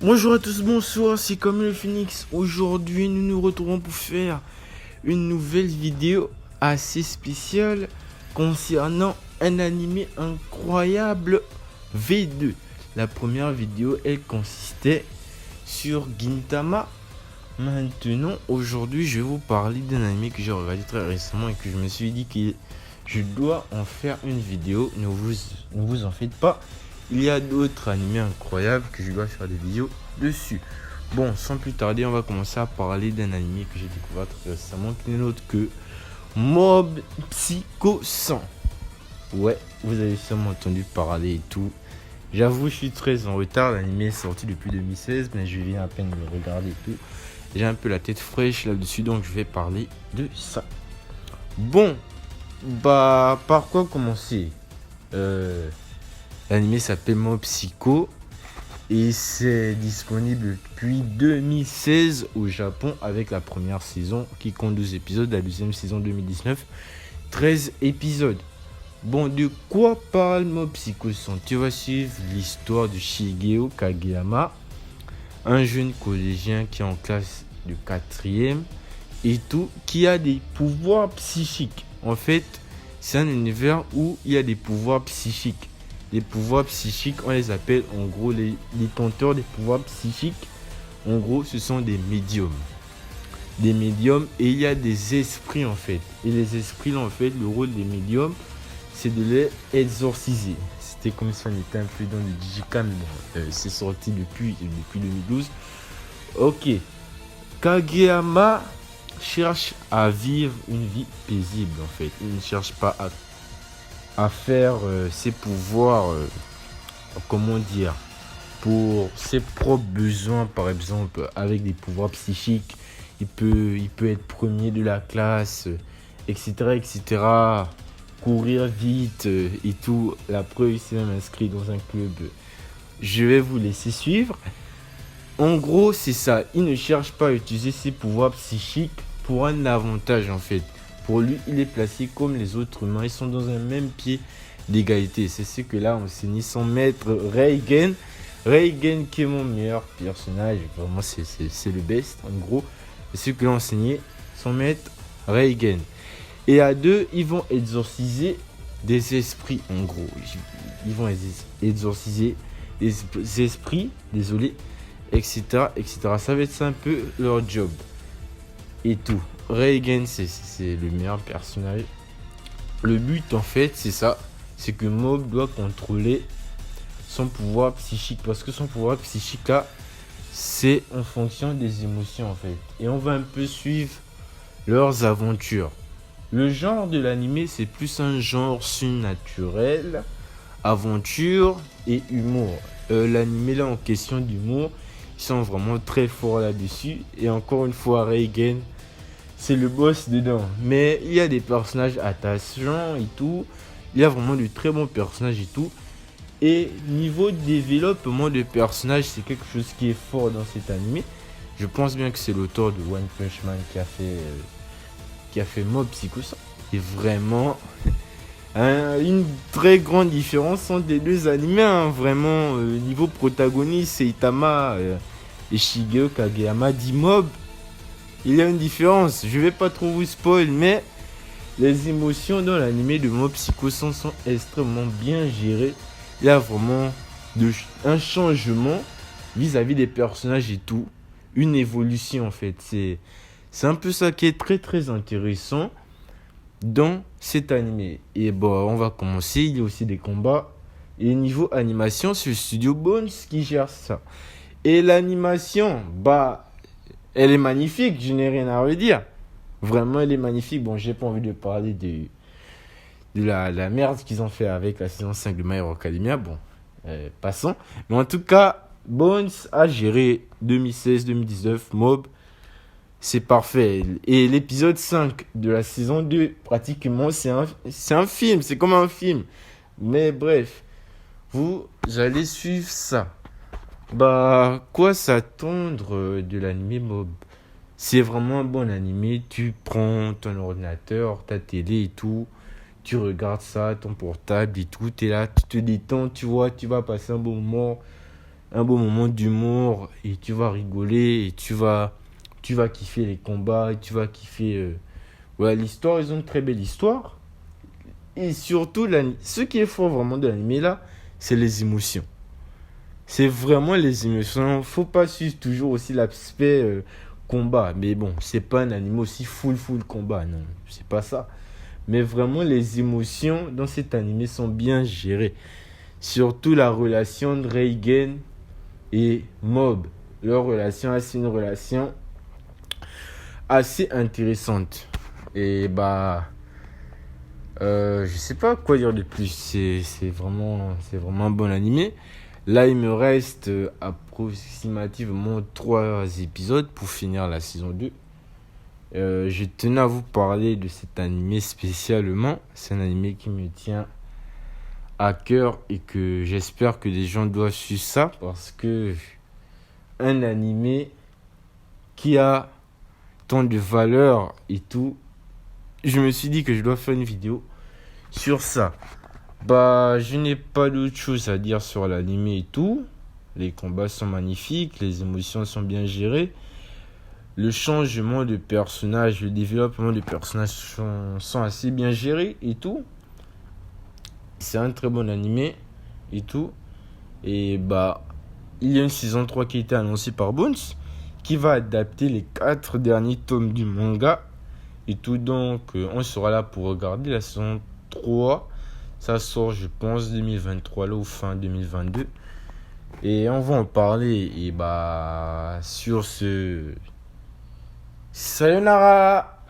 Bonjour à tous, bonsoir, c'est comme le Phoenix. Aujourd'hui, nous nous retrouvons pour faire une nouvelle vidéo assez spéciale concernant un animé incroyable V2. La première vidéo, elle consistait sur Gintama. Maintenant, aujourd'hui, je vais vous parler d'un animé que j'ai regardé très récemment et que je me suis dit que je dois en faire une vidéo. Ne vous en faites pas. Il y a d'autres animés incroyables que je dois faire des vidéos dessus. Bon, sans plus tarder, on va commencer à parler d'un animé que j'ai découvert très récemment, qui n'est autre que Mob Psycho 100. Ouais, vous avez sûrement entendu parler et tout. J'avoue, je suis très en retard. L'animé est sorti depuis 2016, mais je viens à peine de le regarder et tout. J'ai un peu la tête fraîche là-dessus, donc je vais parler de ça. Bon, par quoi commencer? L'animé s'appelle Mob Psycho et c'est disponible depuis 2016 au Japon avec la première saison qui compte 12 épisodes, la deuxième saison 2019, 13 épisodes. Bon, de quoi parle Mob Psycho 100? Tu vas suivre l'histoire de Shigeo Kageyama, un jeune collégien qui est en classe de 4e et tout, qui a des pouvoirs psychiques. En fait, c'est un univers où il y a des pouvoirs psychiques. Les pouvoirs psychiques, on les appelle en gros les détenteurs des pouvoirs psychiques. En gros, ce sont des médiums. Des médiums et il y a des esprits en fait. Et les esprits, là, en fait, le rôle des médiums, c'est de les exorciser. C'était comme si on était un peu dans le Digicam. C'est sorti depuis 2012. Ok. Kageyama cherche à vivre une vie paisible en fait. Il ne cherche pas à faire ses pouvoirs, comment dire, pour ses propres besoins. Par exemple, avec des pouvoirs psychiques, il peut être premier de la classe, etc., etc. Courir vite et tout. La preuve, il s'est même inscrit dans un club. Je vais vous laisser suivre. En gros, c'est ça. Il ne cherche pas à utiliser ses pouvoirs psychiques pour un avantage en fait. Pour lui, il est placé comme les autres humains. Ils sont dans un même pied d'égalité. C'est ce que là enseigné son maître Reigen. Reigen qui est mon meilleur personnage. Vraiment, c'est le best en gros. C'est ce que l'a enseigné son maître Reigen. Et à deux, ils vont exorciser des esprits en gros. Ils vont exorciser des esprits, désolé, etc., etc. Ça va être ça un peu leur job. Et tout. Reigen, c'est le meilleur personnage. Le but, en fait, c'est ça. C'est que Mob doit contrôler son pouvoir psychique. Parce que son pouvoir psychique, là, c'est en fonction des émotions, en fait. Et on va un peu suivre leurs aventures. Le genre de l'animé, c'est plus un genre surnaturel, aventure et humour. L'animé, là, en question d'humour, ils sont vraiment très forts là-dessus. Et encore une fois, Reigen, c'est le boss dedans. Mais il y a des personnages attachants et tout. Il y a vraiment de très bons personnages et tout. Et niveau développement de personnages, c'est quelque chose qui est fort dans cet animé. Je pense bien que c'est l'auteur de One Punch Man qui a fait Mob Psycho 100. Et vraiment, une très grande différence entre les deux animés. Vraiment, niveau protagoniste, c'est Itama et Shigeo Kageyama dit Mob. Il y a une différence. Je vais pas trop vous spoil, mais les émotions dans l'animé de Mob Psycho 100 sont extrêmement bien gérées. Il y a vraiment un changement vis-à-vis des personnages et tout. Une évolution en fait. C'est un peu ça qui est très très intéressant dans cet animé. Et bon, on va commencer. Il y a aussi des combats. Et niveau animation, c'est le studio Bones qui gère ça. Et l'animation, elle est magnifique, je n'ai rien à redire. Vraiment, elle est magnifique. Bon, j'ai pas envie de parler de la merde qu'ils ont fait avec la saison 5 de My Hero Academia. Bon, passons. Mais en tout cas, Bones a géré 2016-2019, Mob. C'est parfait. Et l'épisode 5 de la saison 2, pratiquement, c'est un film. C'est comme un film. Mais bref, vous allez suivre ça. Quoi s'attendre de l'animé Mob? C'est vraiment un bon animé. Tu prends ton ordinateur, ta télé et tout. Tu regardes ça, ton portable et tout. Tu es là, tu te détends, tu vois, tu vas passer un bon moment. un beau moment d'humour et tu vas rigoler et tu vas kiffer les combats et tu vas kiffer l'histoire. Ils ont une très belle histoire. Et surtout, ce qui est fort vraiment de l'anime là, c'est les émotions. C'est vraiment les émotions. Faut pas suivre toujours aussi l'aspect combat. Mais bon, c'est pas un anime aussi full combat. Non, c'est pas ça. Mais vraiment, les émotions dans cet anime sont bien gérées. Surtout la relation de Reigen et Mob. Leur relation, c'est une relation assez intéressante. Et je sais pas quoi dire de plus. C'est vraiment un bon animé. Là, il me reste approximativement 3 épisodes pour finir la saison 2. Je tenais à vous parler de cet animé spécialement. C'est un animé qui me tient à cœur et que j'espère que des gens doivent suivre ça, parce que un animé qui a tant de valeur et tout, je me suis dit que je dois faire une vidéo sur ça. Je n'ai pas d'autre chose à dire sur l'animé et tout. Les combats sont magnifiques, les émotions sont bien gérées. Le changement de personnage, le développement de personnages sont assez bien gérés et tout. C'est un très bon animé et tout. Et il y a une saison 3 qui a été annoncée par Bones, qui va adapter les 4 derniers tomes du manga et tout. Donc on sera là pour regarder la saison 3. Ça sort, je pense, 2023 là, ou fin 2022. Et on va en parler. Et sur ce, sayonara.